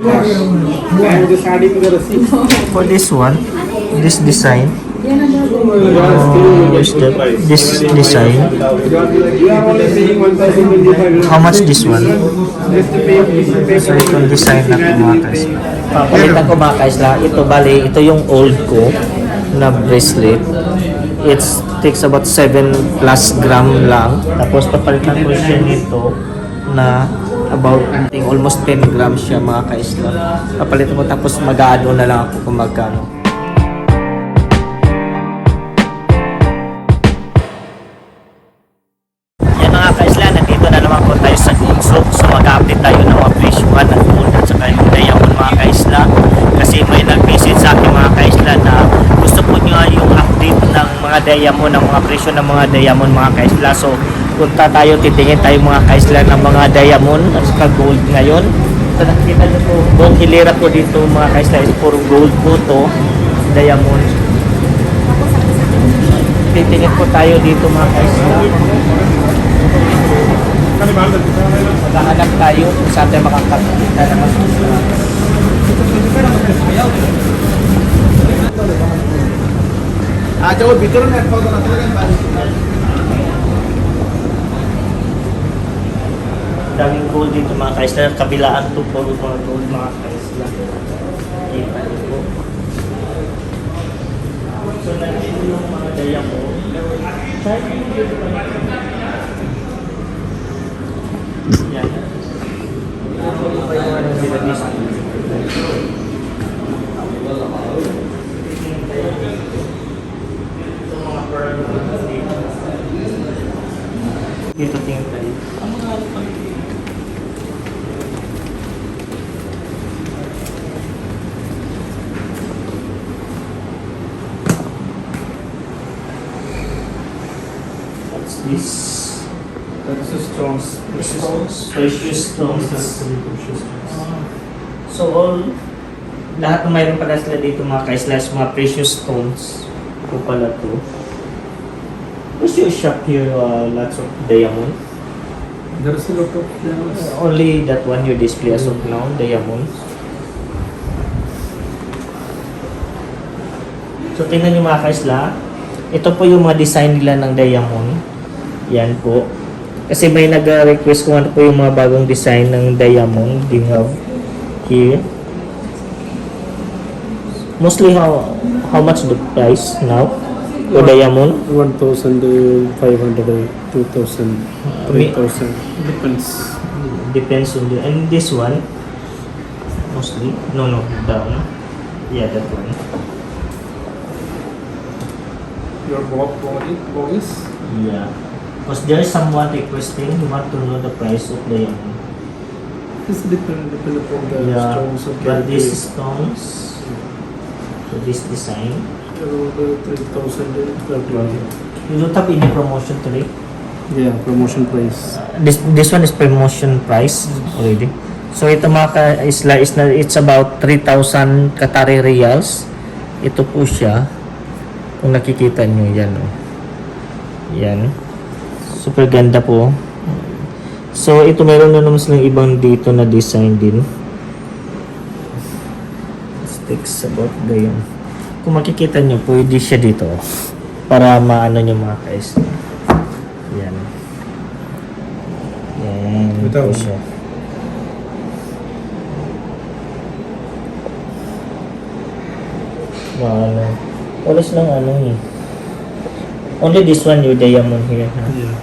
For this one, this design, this design, how much this one? So itong design na mga kaisla. Papalitan ko mga kaisla. Ito bali, ito yung old ko na bracelet. It takes about 7 plus gram lang. Tapos papalitan ko siya nito na about almost 10 grams siya mga kaisla. Papalitan ko tapos mag-aano na lang ako kung magkano. Yan mga kaisla, nandito na naman po tayo sa Gumsok. So mag-update tayo ng mga presyuhan ng gold at saka yung diamond mga kaisla. Kasi may nag-message sa akin mga kaisla na gusto po nyo yung update ng mga diamond, ng mga presyo ng mga diamond mga kaisla. So punta tayo, titingin tayo mga kaisla ng mga diamond at saka gold ngayon. So nakikita nyo po, buong hilera po dito mga kaisla is puro gold po to, diamond. Titingin po tayo dito mga kaisla. Maghahanap tayo kung saan tayo makakakita naman. जो भीतर में daming gold dito mga kaisla. Kabilaan to puro mga gold mga kaisla. Kita niyo po. So nandito yung mga diamond. Yan. Ito pa yung ano nila dito. Dito tingin tayo. What's this? That's the stones. Precious stones. So all, lahat ng mayroon pala sila dito mga kaislas, mga precious stones. Ito pala to. What's your shop here? Lots of diamond? There is a lot of diamonds. Only that one you display as of now, diamonds. So tingnan nyo mga kaisla. Ito po yung mga design nila ng diamond. Yan po. Kasi may nag-request kung ano po yung mga bagong design ng diamond. We have here. Mostly how much the price now? For diamond? 1,500, 2,000, 3,000. Depends. Depends on the... And this one? Mostly? No, down. Yeah, that one. Your boys? Yeah. Because there is someone requesting, you want to know the price of diamond. It's depend upon the Yeah, stones. Okay. but these stones, so this design, Around 3,000 per plaza. you don't have any promotion today? Yeah, promotion price. This one is promotion price already. So ito mga ka-isla is na it's about 3,000 Qatari riyals. Ito po siya. Kung nakikita nyo yan. Oh. Yan. Super ganda po. So ito meron na naman silang ibang dito na design din. Sticks about the yun. Kung makikita nyo, pwede siya dito. Para maano nyo mga ka-isla. Yan. Yan. Ito Po siya. Ano. Walas lang ano eh. Only this one your diamond here. Ha? Yeah.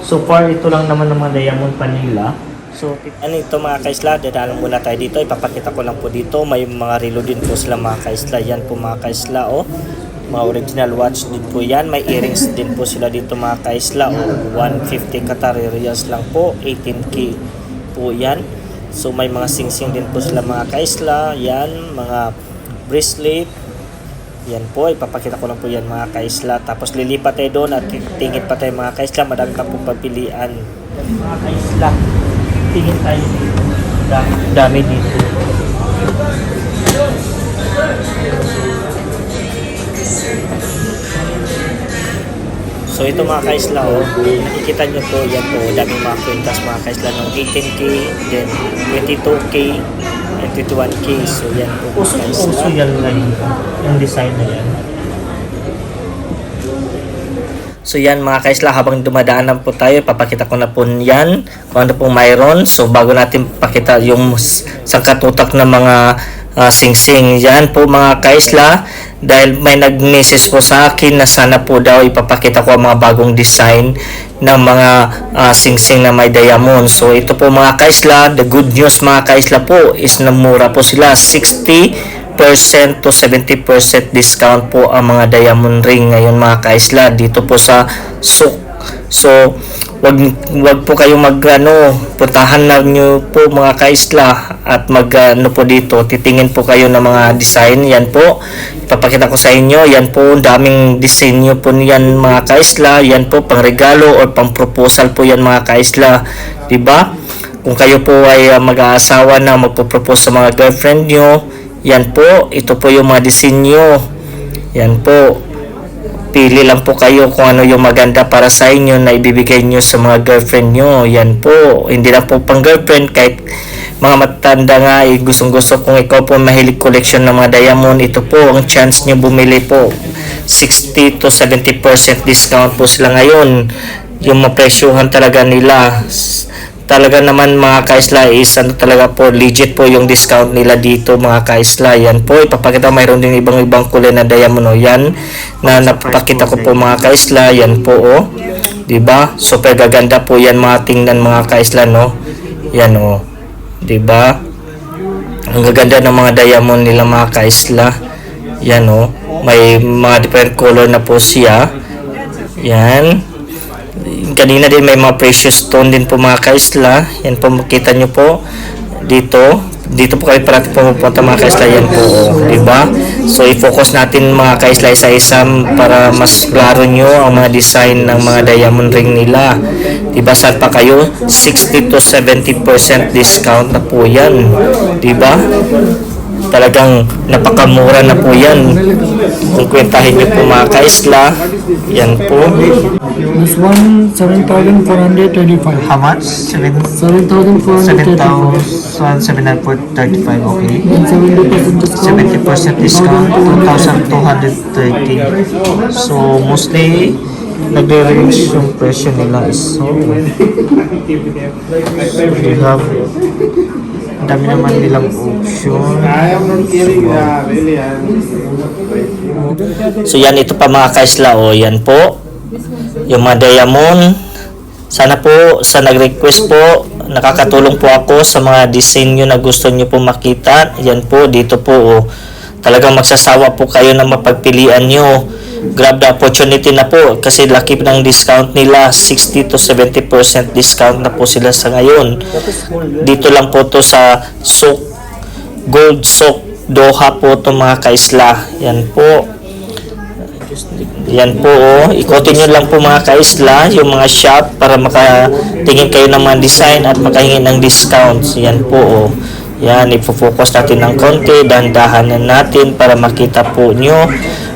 So far ito lang naman ng mga diamond pa nila. So ano ito mga kaisla, dadaan muna tayo dito. Ipapakita ko lang po dito. May mga relo din po sila mga kaisla. Yan po mga kaisla oh. Mga original watch din po yan. May earrings din po sila dito mga kaisla oh. 150 Qatari riyals lang po. 18k po yan. So may mga sing-sing din po sila mga kaisla. Yan, mga bracelet. Yan po, ipapakita ko lang po yan mga kaisla. Tapos lilipat tayo doon at tingin pa tayo mga kaisla. Madami pa pong pagpilian. Mga kaisla, tingin tayo dito. Dami dito. So ito mga kaisla, oh, nakikita nyo po, yan po, daming mga kwintas mga kaisla ng 18K, then 22K, and 21K. So yan po mga kaisla. So yan na yung design na yan. So yan mga kaisla, habang dumadaanan po tayo, papakita ko na po yan kung ano pong mayroon. So bago natin pakita yung sangkatutak na mga sing-sing, yan po mga kaisla, dahil may nag-message po sa akin na sana po daw ipapakita ko ang mga bagong design ng mga sing-sing na may diamond. So ito po mga kaisla, the good news mga kaisla po is namura po sila, 60% to 70% discount po ang mga diamond ring ngayon mga kaisla dito po sa Souk. So wag po kayo puntahan na nyo po mga kaisla at po dito, titingin po kayo ng mga design. Yan po, ipapakita ko sa inyo. Yan po, daming disenyo po niyan mga kaisla. Yan po, pang regalo or pang proposal po yan mga kaisla, diba? Kung kayo po ay mag-aasawa na magpo-propose sa mga girlfriend nyo, yan po, ito po yung mga disenyo. Yan po, pili lang po kayo kung ano yung maganda para sa inyo na ibibigay nyo sa mga girlfriend nyo. Yan po, hindi lang po pang girlfriend, kahit mga matanda nga, gustong gusto kung ikaw po mahilig collection ng mga diamond, ito po ang chance nyo bumili po. 60 to 70% discount po sila ngayon. Yung mapresyuhan talaga nila, talaga naman mga kaisla is talaga po, legit po yung discount nila dito mga kaisla. Yan po, ipapakita, mayroon din ibang kulay na diamond, yan na napapakita ko po mga kaisla. Yan po, diba? Super gaganda po yan mga tingnan mga kaisla, no? Yan, diba? Ang gaganda ng mga diamond nila mga kaisla. Yan, may mga different color na po siya. Yan. Kanina din may mga precious stone din po mga kaisla. Yan po, makita nyo po dito po kayo parati pumupunta mga kaisla. Yan po, diba? So i-focus natin mga kaisla isa-isa para mas klaro nyo ang mga design ng mga diamond ring nila, diba? Saan pa kayo? 60 to 70% discount na po yan, diba? Talagang napakamura na po yan kung kwentahin nyo po mga kaisla. Yan po. This one 7,435. How much? 7,435. 7,735, okay. And 70% discount. 70% discount, 2,230. So, mostly, nagre-range yung presyo nila is so, we have, ang dami naman nilang option. So, yan, ito pa mga kaisla, yan po. Yung mga diamond, sana po sa nag-request po, nakakatulong po ako sa mga disenyo na gusto nyo po makita. Yan po, dito po, talagang magsasawa po kayo na mapagpilian nyo. Grab the opportunity na po kasi laki ng discount nila, 60 to 70% discount na po sila sa ngayon. Dito lang po to sa Souk, Gold Souk, Doha po to mga kaisla. Yan po. Yan po, ikutin nyo lang po mga kaisla yung mga shop para makatingin kayo ng mga design at makahingi ng discounts. Yan po, yan, ipofocus natin ng konti, dandahanan natin para makita po nyo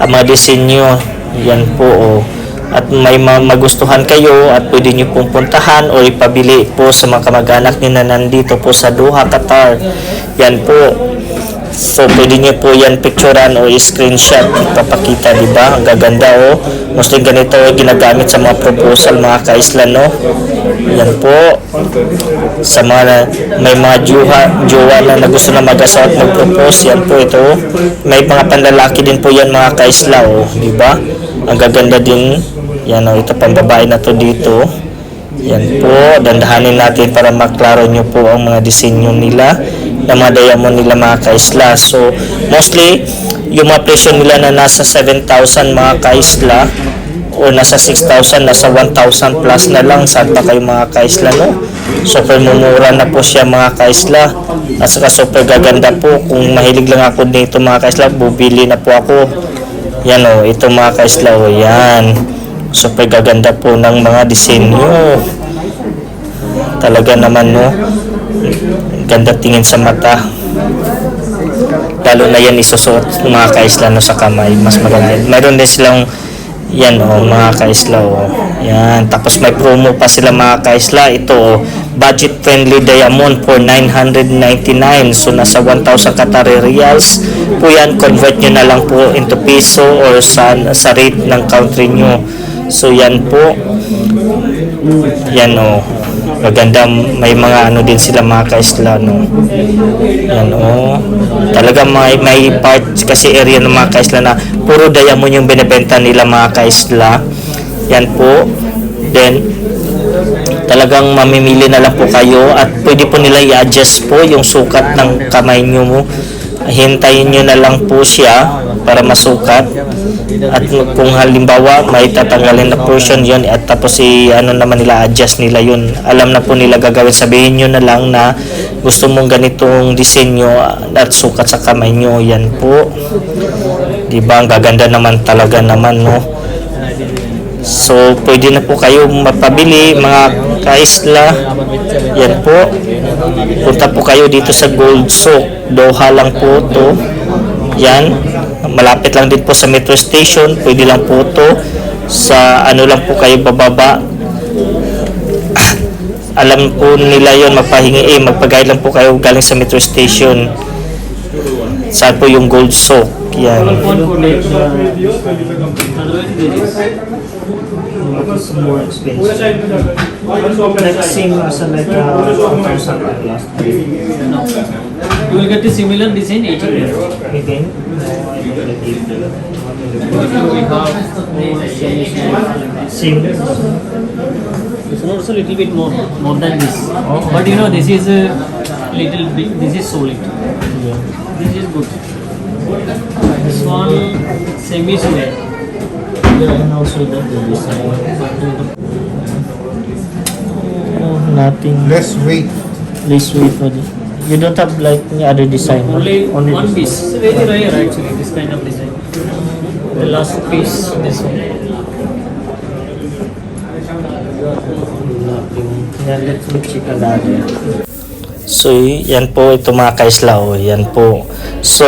ang mga disenyo. Yan po, at may magustuhan kayo at pwede nyo pong puntahan o ipabili po sa mga kamag-anak nyo na nandito po sa Doha, Qatar. Yan po. So, pwede nyo po yan picturean o screenshot, ipapakita, diba? Ang gaganda, mostly ganito ginagamit sa mga proposal mga kaisla, no? Yan po. Sa mga, may mga jowa na gusto na mag-asawa at mag-propose, yan po ito. May mga panlalaki din po yan mga kaisla, diba? Ang gaganda din. Yan, ito pang babae na to dito. Yan po, dandahanin natin para maklaro nyo po ang mga disenyo nila na mga diamond nila mga kaisla. So, mostly, yung mga presyo nila na nasa 7,000 mga kaisla o nasa 6,000, nasa 1,000 plus na lang. Saan pa kayo mga kaisla, no? Super mumura na po siya mga kaisla. At saka super gaganda po. Kung mahilig lang ako dito mga kaisla, bubili na po ako. Yan ito mga kaisla, yan. Super gaganda po ng mga disenyo. Talaga naman, no? Ganda tingin sa mata. Lalo na yan isusuot mga kaisla, no, sa kamay. Mas maganda. Mayroon din silang Yan mga kaisla Yan. Tapos may promo pa sila mga kaisla. Ito budget friendly diamond for 999. So nasa 1,000 Qatari Riyals po yan. Convert nyo na lang po into peso or sa rate ng country nyo. So yan po. Yan maganda, may mga din sila mga kaisla yan talaga may part kasi area ng mga kaisla na puro diamond yung binebenta nila mga kaisla. Yan po. Then talagang mamimili na lang po kayo at pwede po nila i-adjust po yung sukat ng kamay nyo mo. Hintayin nyo na lang po siya para masukat. At kung halimbawa may tatanggalin na portion yun at tapos naman nila, adjust nila yun, alam na po nila gagawin. Sabihin nyo na lang na gusto mong ganitong disenyo at sukat sa kamay nyo. Yan po, diba ang gaganda naman talaga naman So pwede na po kayo mapabili mga kaisla. Yan po, punta po kayo dito sa Gold Souk, Doha lang po to. Yan, malapit lang din po sa metro station. Pwede lang po to sa lang po kayo bababa. Alam po nila yon, magpagayad lang po kayo galing sa metro station. Saan po yung Gold Souk? Yan. It's more expensive. Like same as like 1,000 last time. You will get a similar design 80 grams. Again? We have Same. this one also little bit more than this. But you know this is a little bit. This is solid. This is good. This one semi solid. And also the design. Nothing. Less weight. Less weight. You don't have like any other design? Only one this piece. It's very rare actually. This kind of design. The last piece. This one. Nothing. Yeah, let's check another. So, yan po ito mga kaisla. Yan po. So,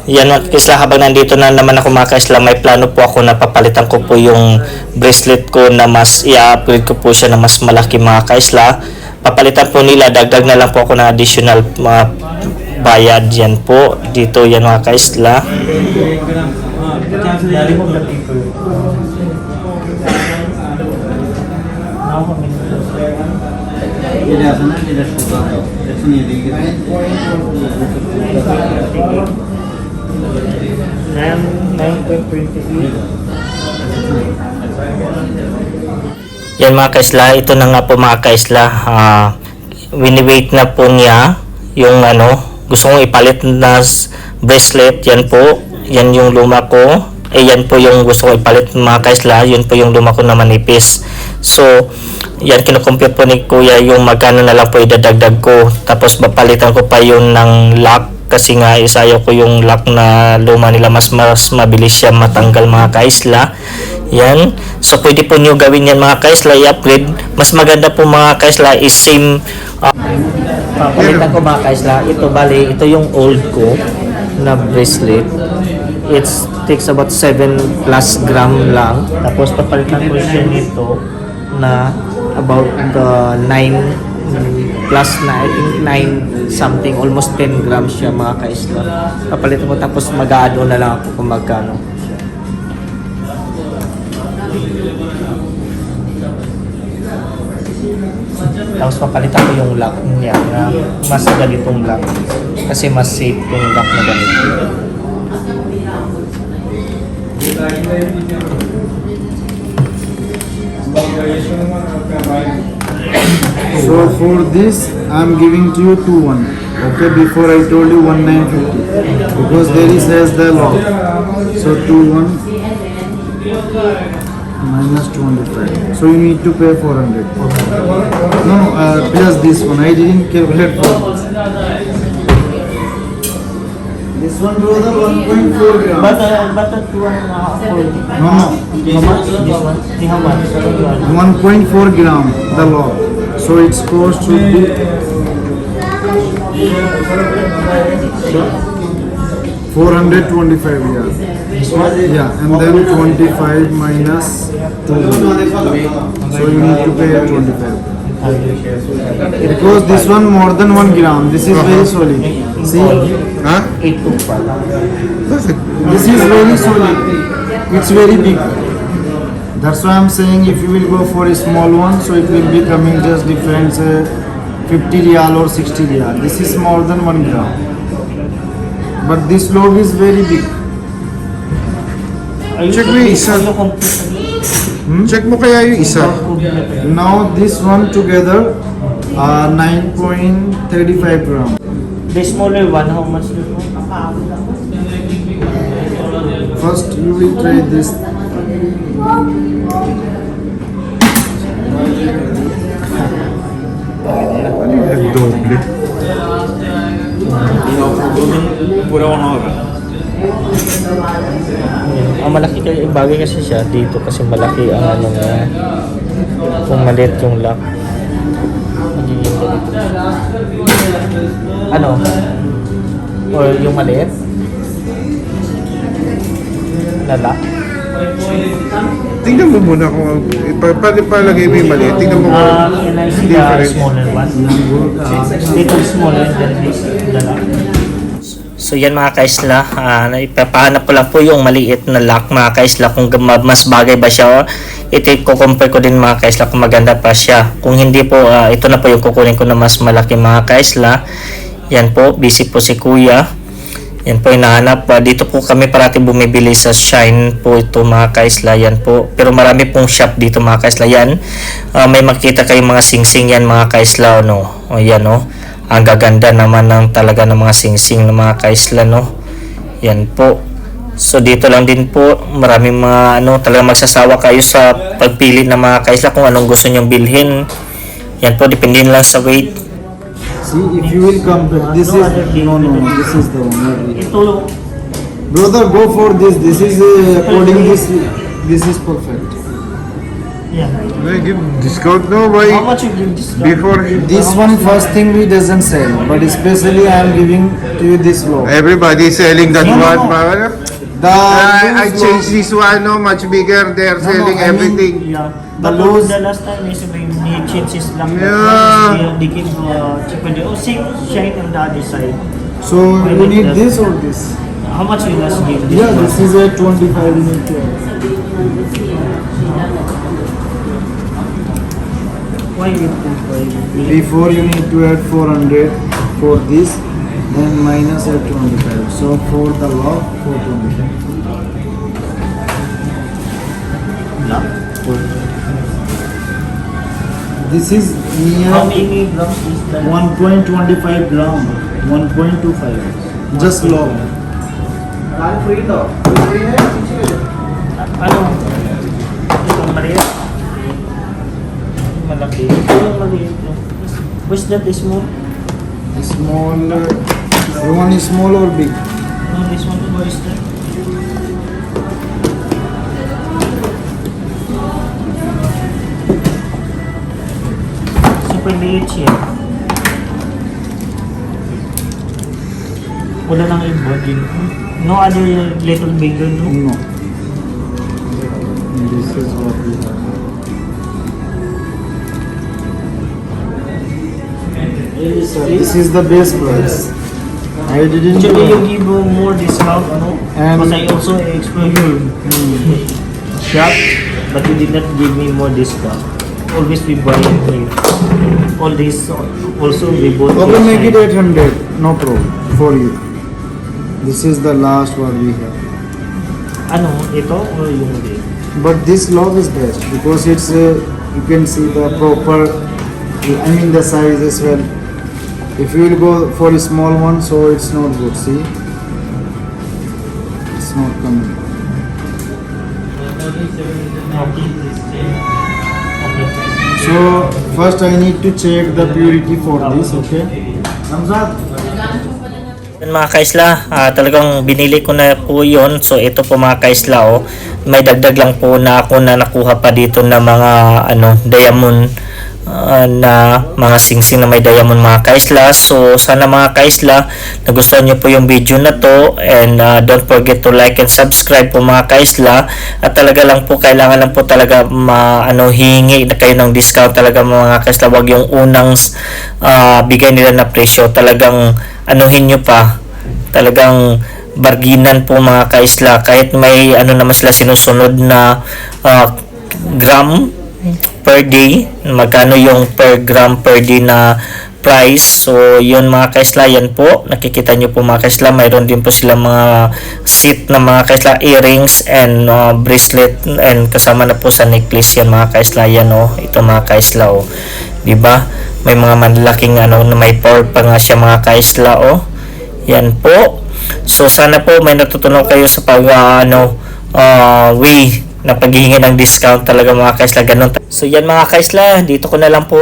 yan mga kaisla, habang nandito na naman ako mga kaisla, may plano po ako na papalitan ko po yung bracelet ko na mas i-upgrade ko po siya na mas malaki mga kaisla. Papalitan po nila, dagdag na lang po ako ng additional mga bayad. Yan po. Dito yan mga kaisla. Yan mga kaisla, ito na nga po mga kaisla. Wini-wait na po niya yung gusto kong ipalit na bracelet. Yan po, yan yung luma ko. Yan po yung gusto kong ipalit mga kaisla. Yun po yung luma ko na manipis. So yan, kinukompute po ni kuya yung magkano na lang po idadagdag ko. Tapos papalitan ko pa yun ng lock. Kasi nga isayo ko yung lock na luma nila, mas mabilis siya matanggal mga kaisla. Yan. So pwede po nyo gawin yan mga kaisla, i-upgrade. Mas maganda po mga kaisla is same. Papalitan ko mga kaisla. Ito bali, ito yung old ko na bracelet. It takes about 7 plus gram lang. Tapos papalitan ko siya nito na about 9 plus 9 something, almost 10 grams siya mga kaisla. Papalitan ko tapos mag-add on na lang ako kung magkano. Tapos papalitan ko yung lock niya na mas ganitong lock kasi mas safe yung lock na ganito. So for this, I'm giving to you 2-1. Okay, before I told you 1,950 because there has the lock. So 2-1 minus 205. So you need to pay 400. No, plus this one. I didn't calculate for this one, brother. 1.4 grams. But 2.5. No, no. This one? How much? 1.4 gram the lock. So its cost should be 400. 425 riyal. Yeah, and then 25 minus 2. So you need to pay 25. Because this one more than 1 gram. This is very solid. See? Huh? 825. This is very solid. It's very big. That's why I'm saying if you will go for a small one, so it will be coming just difference 50 riyal or 60 riyal. This is more than 1 gram. But this log is very big. Check mo yung isa. Check mo kaya yung isa. Now this one together 9.35 gram. The smaller one, how much is it? First you will try this. Ano yung nagdoble? Ang malaki kayo, bagay kasi siya dito kasi malaki ang ano niya. Kung maliit yung lock. Magiging ganito. Ano? Or yung maliit? Na lock? Tingnan mo muna kung palagay mo yung mali. Tingnan mo kung Can I see the different. smaller one? Little smaller than this, the lock. So yan mga kaisla, ipapahanap ko lang po yung maliit na lock mga kaisla kung mas bagay ba siya. Ito i-compare ko din mga kaisla kung maganda pa siya. Kung hindi po, ito na po yung kukunin ko na mas malaki mga kaisla. Yan po, busy po si kuya. Yan po hinahanap. Dito po kami parati bumibili sa Shine po ito mga kaisla. Yan po. Pero marami pong shop dito mga kaisla. Yan. May makita kayong mga singsing yan mga kaisla. No? O yan o. Ang gaganda naman ng talaga ng mga singsing ng mga kaisla. No? Yan po. So dito lang din po. Maraming mga talaga magsasawa kayo sa pagpili ng mga kaisla kung anong gusto nyong bilhin. Yan po. Depende lang sa weight. See, if you will compare, this is no, this is the one. Ito. Brother, go for this. This is according this is perfect. Yeah. Ay, give discount no boy. How much you give this? Before This one first thing we doesn't sell, but especially I am giving to you this log. everybody selling that No, one. no. The I loose changed log- this one, no, much bigger. They're No, selling I mean- everything. Yeah. The But loose- the last time is when he changed his lock. Yeah. They give cheaper. Oh, same shine on the other side. So you need this or this? How much you last give this Yeah, one? this is a 25 unit. Why you put Before you need to add 400 for this, then minus at 25. So for the log, 425. lock? This is How near many grams is that? 1.25 gram, 1.25. Just log. Ano? Itong maliit? Malaki. Itong maliit. What's that small? Small. You want small or big? No, this one. What is that? Super liit siya. Wala nang iba din. No other little bigger, no? No. This is what we have. This is the best price. I didn't Actually, you know. give more discount, no? And- Because I also explore your shop, but you did not give me more discount. Always we buy here. All this also we bought. Okay, this make it side. 800. No problem for you. This is the last one we have. Ano? Ito or yung mali? But this log is best because it's you can see the proper. I mean the size as well. If you will go for a small one, so it's not good. See, it's not coming. Okay. Okay. So first I need to check the purity for this. Okay. Hamzat. Yan mga kaisla, talagang binili ko na po yon. So ito po mga kaisla, may dagdag lang po na ako na nakuha pa dito na mga diamond na mga singsing na may diamond mga kaisla. So sana mga kaisla nagustuhan nyo po yung video na to, and don't forget to like and subscribe po mga kaisla. At talaga lang po, kailangan lang po talaga hihingi na kayo ng discount talaga mga kaisla. Wag yung unang bigay nila na presyo, talagang anuhin nyo pa, talagang barginan po mga kaisla. Kahit may naman sila sinusunod na gram per day, magkano yung per gram per day na price. So yun mga kaisla, yan po nakikita nyo po mga kaisla. Mayroon din po sila mga set na mga kaisla, earrings and bracelet, and kasama na po sa necklace yan mga kaisla. Yan ito mga kaisla diba, may mga malalaking na may pearl pa nga siya mga kaisla yan po. So sana po may natutunan kayo sa pag way na paghihingi ng discount talaga mga kaisla, ganun. So yan mga kaisla, dito ko na lang po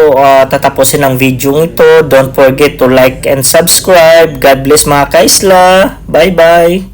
tatapusin ang video ito. Don't forget to like and subscribe. God bless mga kaisla. Bye bye.